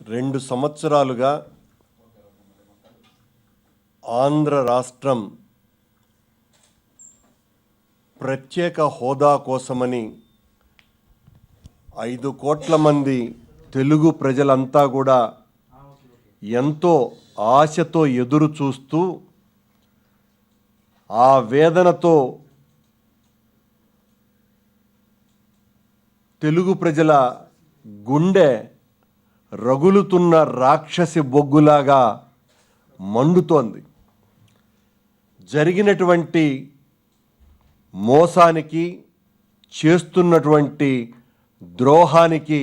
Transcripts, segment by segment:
2 సంవత్సరాలుగా ఆంధ్ర రాష్ట్రం ప్రత్యేక హోదా కోసమని 5 కోట్ల మంది తెలుగు ప్రజలంతా కూడా ఎంతో ఆశతో ఎదురు చూస్తూ ఆ వేదనతో తెలుగు ప్రజల గుండె రగులుతున్న రాక్షసి బొగ్గులాగా మండుతోంది. జరిగినటువంటి మోసానికి, చేస్తున్నటువంటి ద్రోహానికి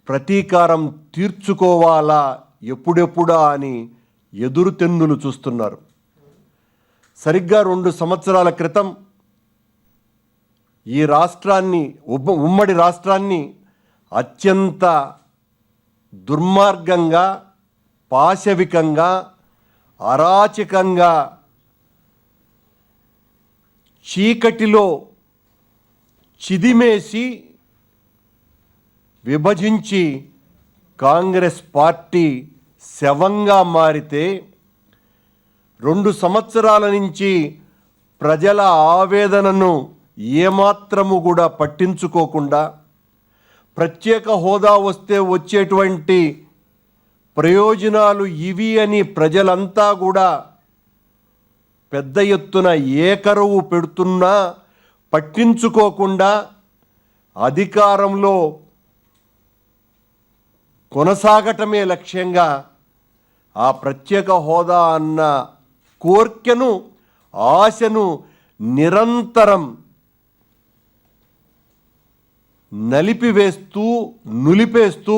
ప్రతీకారం తీర్చుకోవాలా ఎప్పుడెప్పుడా అని ఎదురుతెన్నులు చూస్తున్నారు. సరిగ్గా 2 సంవత్సరాల క్రితం ఈ రాష్ట్రాన్ని, ఉమ్మడి రాష్ట్రాన్ని అత్యంత దుర్మార్గంగా, పాశవికంగా, అరాచకంగా, చీకటిలో చిదిమేసి విభజించి కాంగ్రెస్ పార్టీ శవంగా మారితే 2 సంవత్సరాల నుంచి ప్రజల ఆవేదనను ఏమాత్రము కూడా పట్టించుకోకుండా, ప్రత్యేక హోదా వస్తే వచ్చేటువంటి ప్రయోజనాలు ఇవి అని ప్రజలంతా కూడా పెద్ద ఎత్తున ఏకరువు పెడుతున్నా పట్టించుకోకుండా అధికారంలో కొనసాగటమే లక్ష్యంగా ఆ ప్రత్యేక హోదా అన్న కోర్కెను, ఆశను నిరంతరం నలిపివేస్తూ, నులిపేస్తూ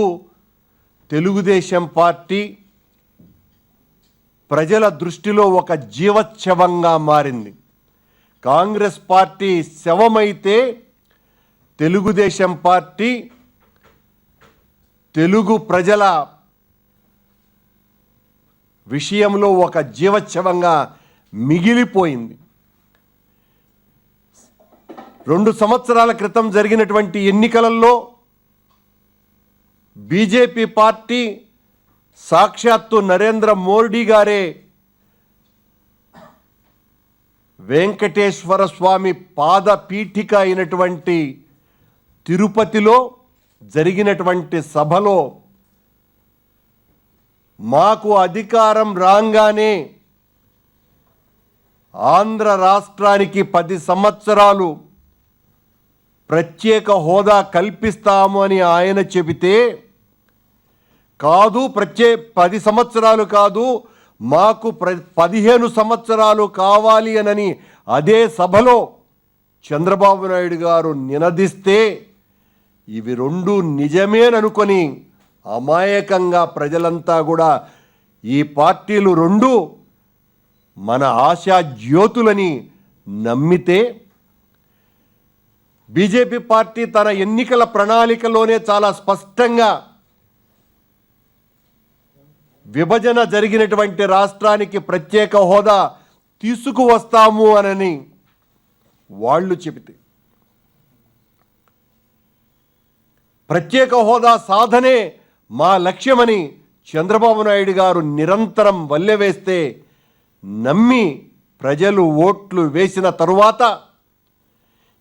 తెలుగుదేశం పార్టీ ప్రజల దృష్టిలో ఒక జీవచ్ఛవంగా మారింది. కాంగ్రెస్ పార్టీ శవమైతే తెలుగుదేశం పార్టీ తెలుగు ప్రజల విషయంలో ఒక జీవచ్ఛవంగా మిగిలిపోయింది. 2 సంవత్సరాల క్రితం జరిగినటువంటి ఎన్నికలలో బీజేపీ పార్టీ సాక్షాత్తు నరేంద్ర మోడీ గారే వెంకటేశ్వర స్వామి పాదపీఠిక అయినటువంటి తిరుపతిలో జరిగినటువంటి సభలో మాకు అధికారం రాగానే ఆంధ్ర రాష్ట్రానికి 10 సంవత్సరాలు ప్రత్యేక హోదా కల్పిస్తాము అని ఆయన చెబితే, కాదు 10 సంవత్సరాలు కాదు, మాకు 15 సంవత్సరాలు కావాలి అని అదే సభలో చంద్రబాబు నాయుడు గారు నినదిస్తే, ఇవి 2 నిజమేననుకొని అమాయకంగా ప్రజలంతా కూడా ఈ పార్టీలు 2 మన ఆశా జ్యోతులని నమ్మితే, బీజేపీ పార్టీ తన ఎన్నికల ప్రణాళికలోనే చాలా స్పష్టంగా విభజన జరిగినటువంటి రాష్ట్రానికి ప్రత్యేక హోదా తీసుకువస్తాము అని వాళ్ళు చెబితే, ప్రత్యేక హోదా సాధనే మా లక్ష్యమని చంద్రబాబు నాయుడు గారు నిరంతరం వల్లెవేస్తే నమ్మి ప్రజలు ఓట్లు వేసిన తరువాత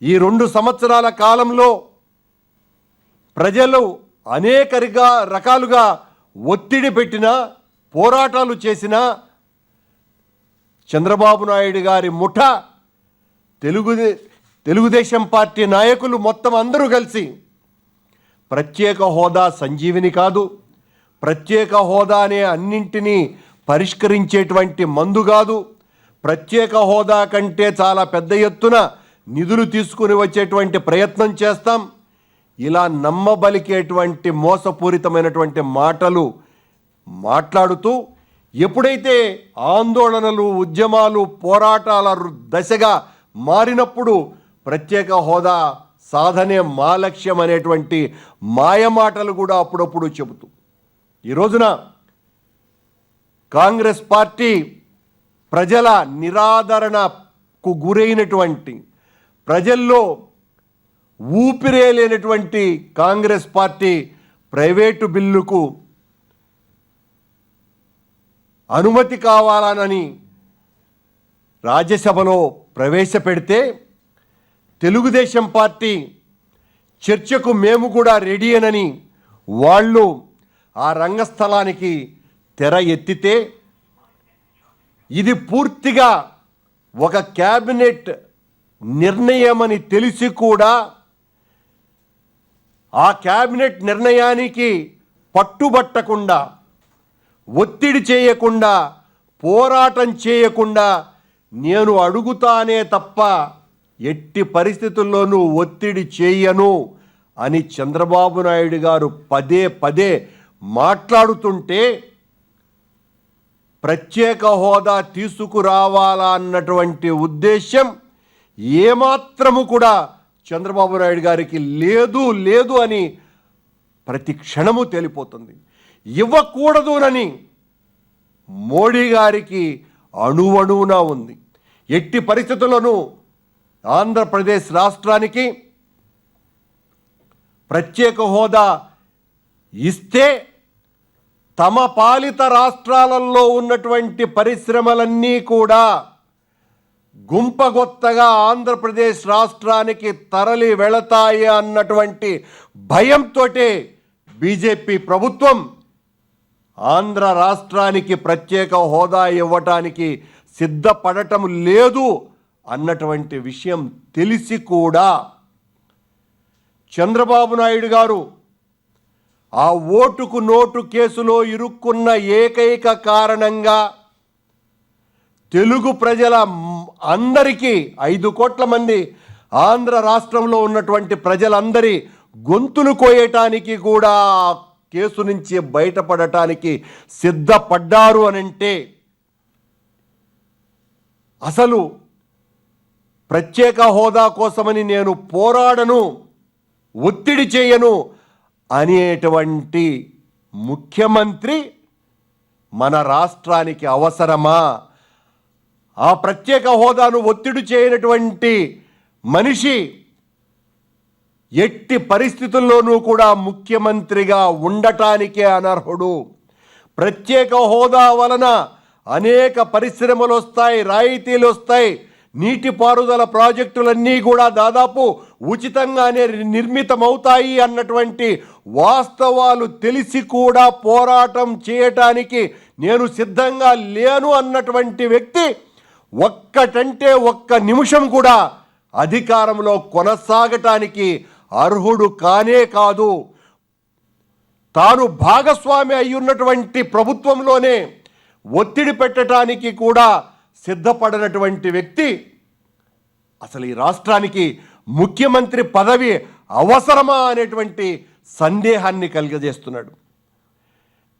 ఈ 2 సంవత్సరాల కాలంలో ప్రజలు అనేక రకాలుగా ఒత్తిడి పెట్టినా, పోరాటాలు చేసినా చంద్రబాబు నాయుడు గారి ముఠ, తెలుగుదేశం పార్టీ నాయకులు మొత్తం అందరూ కలిసి ప్రత్యేక హోదా సంజీవిని కాదు, ప్రత్యేక హోదా అనే అన్నింటినీ పరిష్కరించేటువంటి మందు కాదు, ప్రత్యేక హోదా కంటే చాలా పెద్ద ఎత్తున నిధులు తీసుకుని వచ్చేటువంటి ప్రయత్నం చేస్తాం, ఇలా నమ్మబలికేటువంటి మోసపూరితమైనటువంటి మాటలు మాట్లాడుతూ ఎప్పుడైతే ఆందోళనలు, ఉద్యమాలు, పోరాటాల దశగా మారినప్పుడు ప్రత్యేక హోదా సాధనే మా లక్ష్యం అనేటువంటి మాయమాటలు కూడా అప్పుడప్పుడు చెబుతూ, ఈ రోజున కాంగ్రెస్ పార్టీ ప్రజల నిరాదరణకు గురైనటువంటి, ప్రజల్లో ఊపిరే లేనటువంటి కాంగ్రెస్ పార్టీ ప్రైవేటు బిల్లుకు అనుమతి కావాలనని రాజ్యసభలో ప్రవేశపెడితే తెలుగుదేశం పార్టీ చర్చకు మేము కూడా రెడీ అని వాళ్ళు ఆ రంగస్థలానికి తెర ఎత్తితే ఇది పూర్తిగా ఒక క్యాబినెట్ నిర్ణయమని తెలిసి కూడా ఆ క్యాబినెట్ నిర్ణయానికి పట్టుబట్టకుండా, ఒత్తిడి చేయకుండా, పోరాటం చేయకుండా నేను అడుగుతానే తప్ప ఎట్టి పరిస్థితుల్లోనూ ఒత్తిడి చేయను అని చంద్రబాబు నాయుడు గారు పదే పదే మాట్లాడుతుంటే ప్రత్యేక హోదా తీసుకురావాలా అన్నటువంటి ఉద్దేశం ఏమాత్రము కూడా చంద్రబాబు నాయుడు గారికి లేదు అని ప్రతి క్షణము తేలిపోతుంది. ఇవ్వకూడదునని మోడీ గారికి అణువణువునా ఉంది. ఎట్టి పరిస్థితుల్లోనూ ఆంధ్రప్రదేశ్ రాష్ట్రానికి ప్రత్యేక హోదా ఇస్తే తమ పాలిత రాష్ట్రాలలో ఉన్నటువంటి పరిశ్రమలన్నీ కూడా గుంపగొత్తగా ఆంధ్రప్రదేశ్ రాష్ట్రానికి తరలి వెళతాయి అన్నటువంటి భయంతో బీజేపీ ప్రభుత్వం ఆంధ్ర రాష్ట్రానికి ప్రత్యేక హోదా ఇవ్వటానికి సిద్ధపడటం లేదు అన్నటువంటి విషయం తెలిసి కూడా చంద్రబాబు నాయుడు గారు ఆ ఓటుకు నోటు కేసులో ఇరుక్కున్న ఏకైక కారణంగా తెలుగు ప్రజల అందరికీ 5 కోట్ల మంది ఆంధ్ర రాష్ట్రంలో ఉన్నటువంటి ప్రజలందరి గొంతులు కోయటానికి కూడా కేసు నుంచి బయటపడటానికి సిద్ధపడ్డారు అనంటే అసలు ప్రత్యేక హోదా కోసమని నేను పోరాడను, ఒత్తిడి చేయను అనేటువంటి ముఖ్యమంత్రి మన రాష్ట్రానికి అవసరమా? ఆ ప్రత్యేక హోదాను ఒత్తిడి చేయనటువంటి మనిషి ఎట్టి పరిస్థితుల్లోనూ కూడా ముఖ్యమంత్రిగా ఉండటానికే అనర్హుడు. ప్రత్యేక హోదా వలన అనేక పరిశ్రమలు వస్తాయి, రాయితీలు వస్తాయి, నీటిపారుదల ప్రాజెక్టులన్నీ కూడా దాదాపు ఉచితంగానే నిర్మితమవుతాయి అన్నటువంటి వాస్తవాలు తెలిసి కూడా పోరాటం చేయటానికి నేను సిద్ధంగా లేను అన్నటువంటి వ్యక్తి ఒక్కటంటే ఒక్క నిమిషం కూడా అధికారంలో కొనసాగటానికి అర్హుడు కానే కాదు. తాను భాగస్వామి అయ్యున్నటువంటి ప్రభుత్వంలోనే ఒత్తిడి పెట్టడానికి కూడా సిద్ధపడినటువంటి వ్యక్తి అసలు ఈ రాష్ట్రానికి ముఖ్యమంత్రి పదవి అవసరమా అనేటువంటి సందేహాన్ని కలిగజేస్తున్నాడు.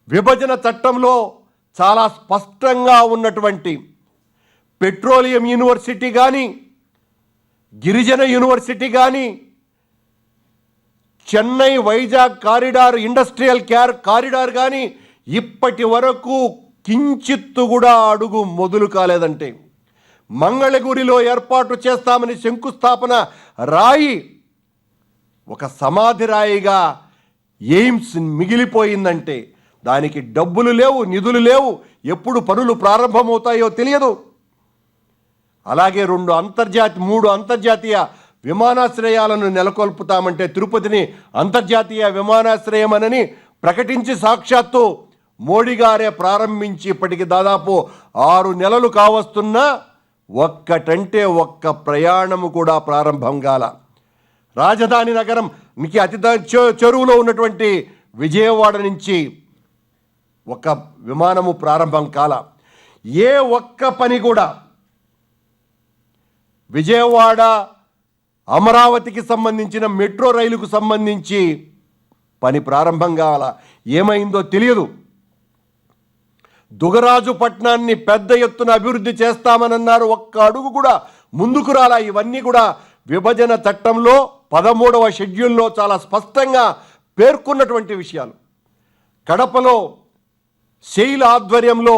విభజన చట్టంలో చాలా స్పష్టంగా ఉన్నటువంటి పెట్రోలియం యూనివర్సిటీ కానీ, గిరిజన యూనివర్సిటీ కానీ, Chennai Vizag corridor, industrial corridor కానీ ఇప్పటి వరకు కించిత్తు కూడా అడుగు మొదలు కాలేదంటే, మంగళగిరిలో ఏర్పాటు చేస్తామని శంకుస్థాపన రాయి ఒక సమాధి రాయిగా ఎయిమ్స్ మిగిలిపోయిందంటే దానికి డబ్బులు లేవు, నిధులు లేవు, ఎప్పుడు పనులు ప్రారంభమవుతాయో తెలియదు. అలాగే 3 అంతర్జాతీయ విమానాశ్రయాలను నెలకొల్పుతామంటే తిరుపతిని అంతర్జాతీయ విమానాశ్రయమనని ప్రకటించి సాక్షాత్తు మోడీ గారే ప్రారంభించి ఇప్పటికి దాదాపు 6 నెలలు కావస్తున్నా ఒక్కటంటే ఒక్క ప్రయాణము కూడా ప్రారంభం కాల. రాజధాని నగరంకి అతి చెరువులో ఉన్నటువంటి విజయవాడ నుంచి ఒక విమానము ప్రారంభం కాల. ఏ ఒక్క పని కూడా విజయవాడ అమరావతికి సంబంధించిన మెట్రో రైలుకు సంబంధించి పని ప్రారంభం కావాల. ఏమైందో తెలియదు. దుగరాజుపట్నాన్ని పెద్ద ఎత్తున అభివృద్ధి చేస్తామనన్నారు, ఒక్క అడుగు కూడా ముందుకు రాలా. ఇవన్నీ కూడా విభజన చట్టంలో 13వ షెడ్యూల్లో చాలా స్పష్టంగా పేర్కొన్నటువంటి విషయాలు. కడపలో శైల్ ఆధ్వర్యంలో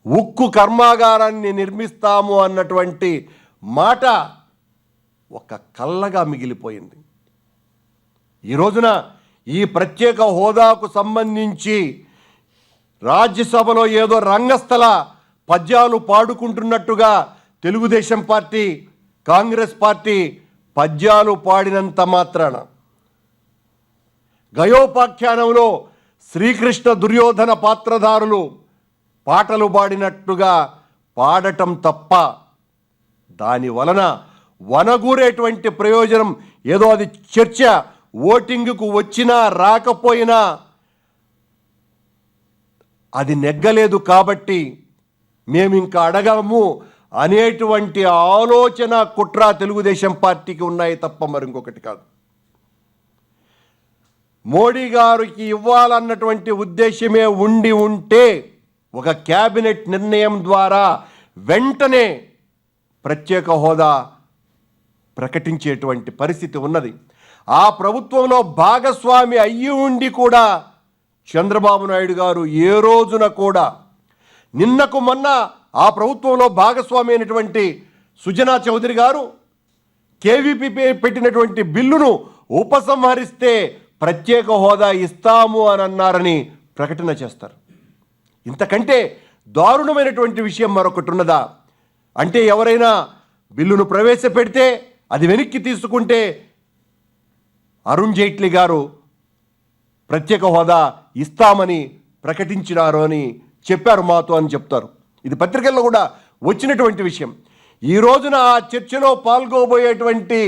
ఉక్కు కర్మాగారాన్ని నిర్మిస్తాము అన్నటువంటి మాట ఒక కళ్ళగా మిగిలిపోయింది. ఈ రోజున ఈ ప్రత్యేక హోదాకు సంబంధించి రాజ్యసభలో ఏదో రంగస్థల పద్యాలు పాడుకుంటున్నట్టుగా తెలుగుదేశం పార్టీ, కాంగ్రెస్ పార్టీ పద్యాలు పాడినంత మాత్రాన, గయోపాఖ్యానంలో శ్రీకృష్ణ దుర్యోధన పాత్రధారులు పాటలు పాడినట్టుగా పాడటం తప్ప దాని వలన వనగూరేటువంటి ప్రయోజనం ఏదో అది చర్చ ఓటింగ్కు వచ్చినా రాకపోయినా అది నెగ్గలేదు కాబట్టి మేము ఇంకా అడగము అనేటువంటి ఆలోచన, కుట్ర తెలుగుదేశం పార్టీకి ఉన్నాయి తప్ప మరింకొకటి కాదు. మోడీ గారికి ఇవ్వాలన్నటువంటి ఉద్దేశమే ఉండి ఉంటే ఒక క్యాబినెట్ నిర్ణయం ద్వారా వెంటనే ప్రత్యేక హోదా ప్రకటించేటువంటి పరిస్థితి ఉన్నది. ఆ ప్రభుత్వంలో భాగస్వామి అయ్యి ఉండి కూడా చంద్రబాబు నాయుడు గారు ఏ రోజున కూడా, నిన్నకు మొన్న ఆ ప్రభుత్వంలో భాగస్వామి అయినటువంటి సుజనా చౌదరి గారు కేవీపీ పెట్టినటువంటి బిల్లును ఉపసంహరిస్తే ప్రత్యేక హోదా ఇస్తాము అని అన్నారని ప్రకటన చేస్తారు. ఇంతకంటే దారుణమైనటువంటి విషయం మరొకటి ఉన్నదా? అంటే ఎవరైనా బిల్లును ప్రవేశపెడితే అది వెనక్కి తీసుకుంటే అరుణ్ జైట్లీ గారు ప్రత్యేక హోదా ఇస్తామని ప్రకటించినారు అని చెప్పారు మాతో అని చెప్తారు. ఇది పత్రికల్లో కూడా వచ్చినటువంటి విషయం. ఈ రోజున ఆ చర్చలో పాల్గొబోయేటువంటి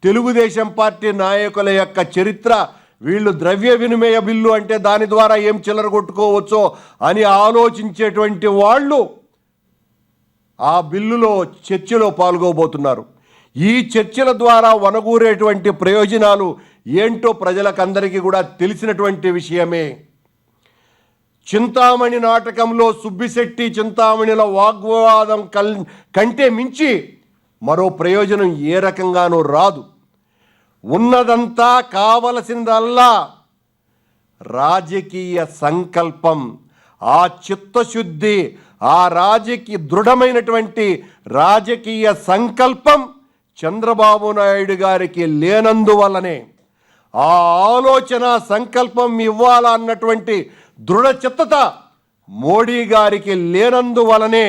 తెలుగుదేశం పార్టీ నాయకుల యొక్క చరిత్ర, వీళ్ళు ద్రవ్య వినిమయ బిల్లు అంటే దాని ద్వారా ఏం చిల్లరగొట్టుకోవచ్చో అని ఆలోచించేటువంటి వాళ్ళు ఆ బిల్లులో చర్చలో పాల్గొబోతున్నారు. ఈ చర్చల ద్వారా వనగూరేటువంటి ప్రయోజనాలు ఏంటో ప్రజలకందరికీ కూడా తెలిసినటువంటి విషయమే. చింతామణి నాటకంలో సుబ్బిశెట్టి చింతామణిల వాగ్వాదం కంటే మించి మరో ప్రయోజనం ఏ రకంగానూ రాదు. ఉన్నదంతా కావలసిందల్లా రాజకీయ సంకల్పం, ఆ చిత్తశుద్ధి, ఆ దృఢమైనటువంటి రాజకీయ సంకల్పం చంద్రబాబు నాయుడు గారికి లేనందువల్లనే, ఆ ఆలోచన సంకల్పం ఇవ్వాలన్నటువంటి దృఢ చిత్తత మోడీ గారికి లేనందువలనే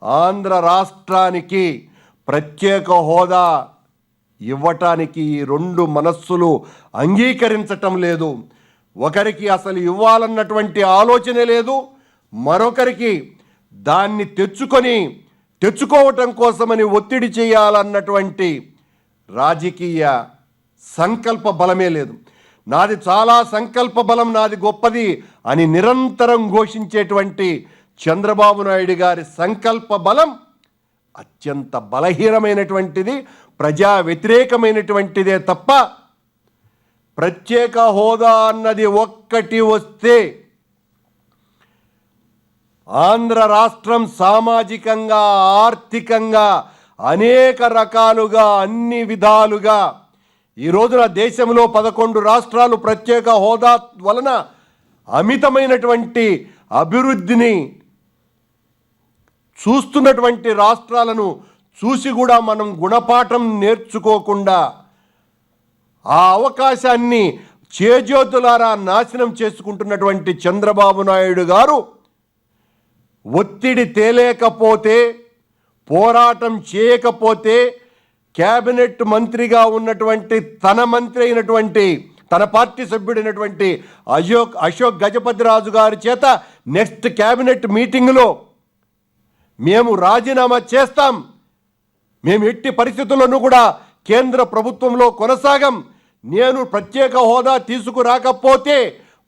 ఆంధ్ర రాష్ట్రానికి ప్రత్యేక హోదా ఇవ్వటానికి ఈ రెండు మనస్సులు అంగీకరించటం లేదు. ఒకరికి అసలు ఇవ్వాలన్నటువంటి ఆలోచనే లేదు, మరొకరికి దాన్ని తెచ్చుకోవటం కోసమని ఒత్తిడి చేయాలన్నటువంటి రాజకీయ సంకల్ప బలమే లేదు. నాది చాలా సంకల్ప బలం, నాది గొప్పది అని నిరంతరం ఘోషించేటువంటి చంద్రబాబు నాయుడు గారి సంకల్ప బలం అత్యంత బలహీనమైనటువంటిది, ప్రజా వ్యతిరేకమైనటువంటిదే తప్ప ప్రత్యేక హోదా అన్నది ఒక్కటి వస్తే ఆంధ్ర రాష్ట్రం సామాజికంగా, ఆర్థికంగా, అనేక రకాలుగా, అన్ని విధాలుగా ఈ రోజున దేశంలో 11 రాష్ట్రాలు ప్రత్యేక హోదా వలన అమితమైనటువంటి అభివృద్ధిని చూస్తున్నటువంటి రాష్ట్రాలను చూసి కూడా మనం గుణపాఠం నేర్చుకోకుండా ఆ అవకాశాన్ని చేజోతులారా నాశనం చేసుకుంటున్నటువంటి చంద్రబాబు నాయుడు గారు ఒత్తిడి తేలేకపోతే, పోరాటం చేయకపోతే క్యాబినెట్ మంత్రిగా ఉన్నటువంటి తన మంత్రి అయినటువంటి, తన పార్టీ సభ్యుడైనటువంటి అశోక్ గజపతిరాజు గారి చేత నెక్స్ట్ క్యాబినెట్ మీటింగ్లో మేము రాజీనామా చేస్తాం, మేము ఎట్టి పరిస్థితుల్లోనూ కూడా కేంద్ర ప్రభుత్వంలో కొనసాగం, నేను ప్రత్యేక హోదా తీసుకురాకపోతే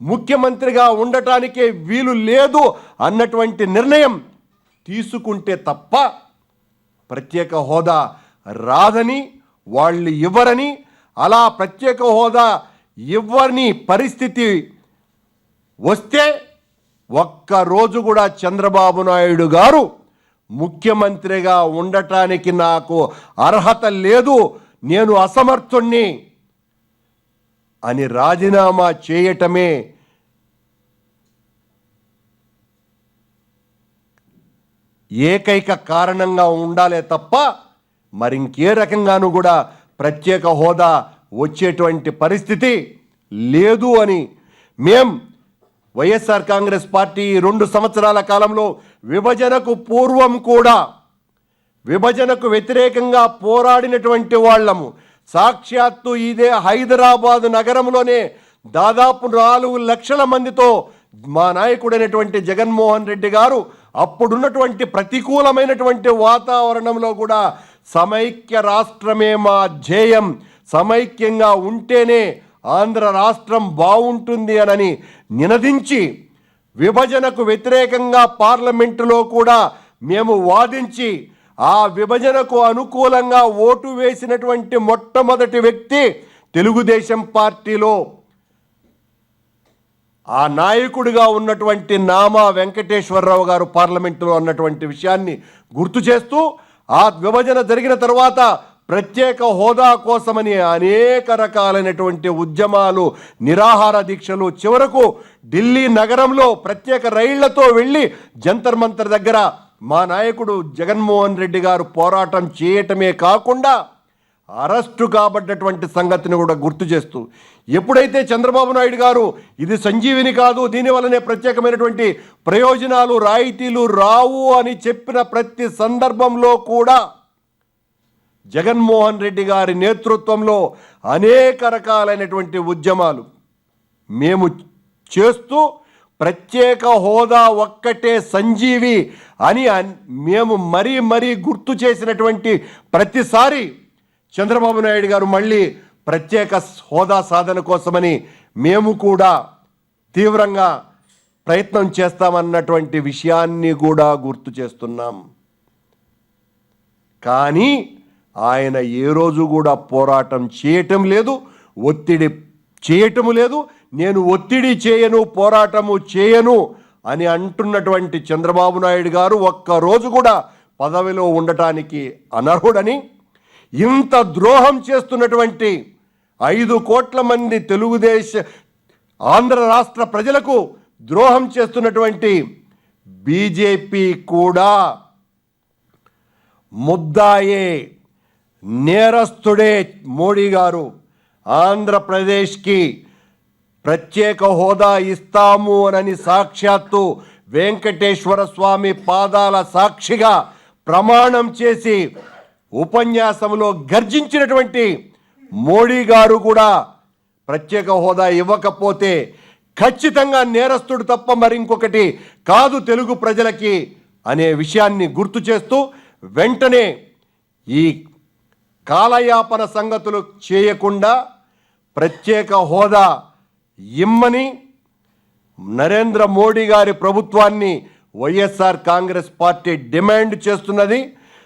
ముఖ్యమంత్రిగా ఉండటానికే వీలు లేదు అన్నటువంటి నిర్ణయం తీసుకుంటే తప్ప ప్రత్యేక హోదా రాదని, వాళ్ళు ఇవ్వరని, అలా ప్రత్యేక హోదా ఇవ్వని పరిస్థితి వస్తే ఒక్కరోజు కూడా చంద్రబాబు నాయుడు గారు ముఖ్యమంత్రిగా ఉండటానికి నాకు అర్హత లేదు, నేను అసమర్థుణ్ణి అని రాజీనామా చేయటమే ఏకైక కారణంగా ఉండాలే తప్ప మరింకే రకంగానూ కూడా ప్రత్యేక హోదా వచ్చేటువంటి పరిస్థితి లేదు అని మేం వైఎస్ఆర్ కాంగ్రెస్ పార్టీ 2 సంవత్సరాల కాలంలో విభజనకు పూర్వం కూడా విభజనకు వ్యతిరేకంగా పోరాడినటువంటి వాళ్ళము. సాక్షాత్తు ఇదే హైదరాబాద్ నగరంలోనే దాదాపు 4 లక్షల మందితో మా నాయకుడైనటువంటి జగన్మోహన్ రెడ్డి గారు అప్పుడున్నటువంటి ప్రతికూలమైనటువంటి వాతావరణంలో కూడా సమైక్య రాష్ట్రమే మా ధ్యేయం, సమైక్యంగా ఉంటేనే ఆంధ్ర రాష్ట్రం బాగుంటుంది అని నినదించి విభజనకు వ్యతిరేకంగా పార్లమెంటులో కూడా మేము వాదించి ఆ విభజనకు అనుకూలంగా ఓటు వేసినటువంటి మొట్టమొదటి వ్యక్తి తెలుగుదేశం పార్టీలో ఆ నాయకుడిగా ఉన్నటువంటి నామా వెంకటేశ్వరరావు గారు పార్లమెంటులో అన్నటువంటి విషయాన్ని గుర్తు చేస్తూ ఆ విభజన జరిగిన తర్వాత ప్రత్యేక హోదా కోసమని అనేక రకాలైనటువంటి ఉద్యమాలు, నిరాహార దీక్షలు, చివరకు ఢిల్లీ నగరంలో ప్రత్యేక రైళ్లతో వెళ్ళి జంతర్ మంతర్ దగ్గర మా నాయకుడు జగన్మోహన్ రెడ్డి గారు పోరాటం చేయటమే కాకుండా అరెస్టు కాబడ్డటువంటి సంగతిని కూడా గుర్తు చేస్తూ ఎప్పుడైతే చంద్రబాబు నాయుడు గారు ఇది సంజీవిని కాదు, దీనివల్లనే ప్రత్యేకమైనటువంటి ప్రయోజనాలు రాయితీలు రావు అని చెప్పిన ప్రతి సందర్భంలో కూడా జగన్మోహన్ రెడ్డి గారి నేతృత్వంలో అనేక రకాలైనటువంటి ఉద్యమాలు మేము చేస్తూ ప్రత్యేక హోదా ఒక్కటే సంజీవి అని మేము మరీ గుర్తు చేసినటువంటి ప్రతిసారి చంద్రబాబు నాయుడు గారు మళ్ళీ ప్రత్యేక హోదా సాధన కోసమని మేము కూడా తీవ్రంగా ప్రయత్నం చేస్తామన్నటువంటి విషయాన్ని కూడా గుర్తు చేస్తున్నాం. కానీ ఆయన ఏ రోజు కూడా పోరాటం చేయటం లేదు, ఒత్తిడి చేయటము లేదు. నేను ఒత్తిడి చేయను, పోరాటము చేయను అని అంటున్నటువంటి చంద్రబాబు నాయుడు గారు ఒక్కరోజు కూడా పదవిలో ఉండటానికి అనర్హుడని, ఇంత ద్రోహం చేస్తున్నటువంటి 5 కోట్ల మంది ఆంధ్ర రాష్ట్ర ప్రజలకు ద్రోహం చేస్తున్నటువంటి బీజేపీ కూడా ముద్దాయే, నేరస్తుడే. మోడీ గారు ఆంధ్రప్రదేశ్కి ప్రత్యేక హోదా ఇస్తాము అని సాక్షాత్తు వెంకటేశ్వర స్వామి పాదాల సాక్షిగా ప్రమాణం చేసి ఉపన్యాసంలో గర్జించినటువంటి మోడీ గారు కూడా ప్రత్యేక హోదా ఇవ్వకపోతే ఖచ్చితంగా నేరస్తుడు తప్ప మరింకొకటి కాదు తెలుగు ప్రజలకి అనే విషయాన్ని గుర్తు చేస్తూ వెంటనే ఈ కాలయాపన సంగతులు చేయకుండా ప్రత్యేక హోదా ఇమ్మని నరేంద్ర మోడీ గారి ప్రభుత్వాన్ని వైఎస్ఆర్ కాంగ్రెస్ పార్టీ డిమాండ్ చేస్తున్నది.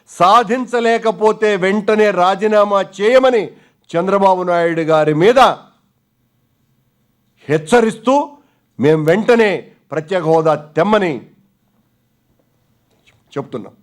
సాధించలేకపోతే వెంటనే రాజీనామా చేయమని చంద్రబాబు నాయుడు గారి మీద హెచ్చరిస్తూ మేము వెంటనే ప్రత్యేక హోదా తెమ్మని చెప్తున్నాం.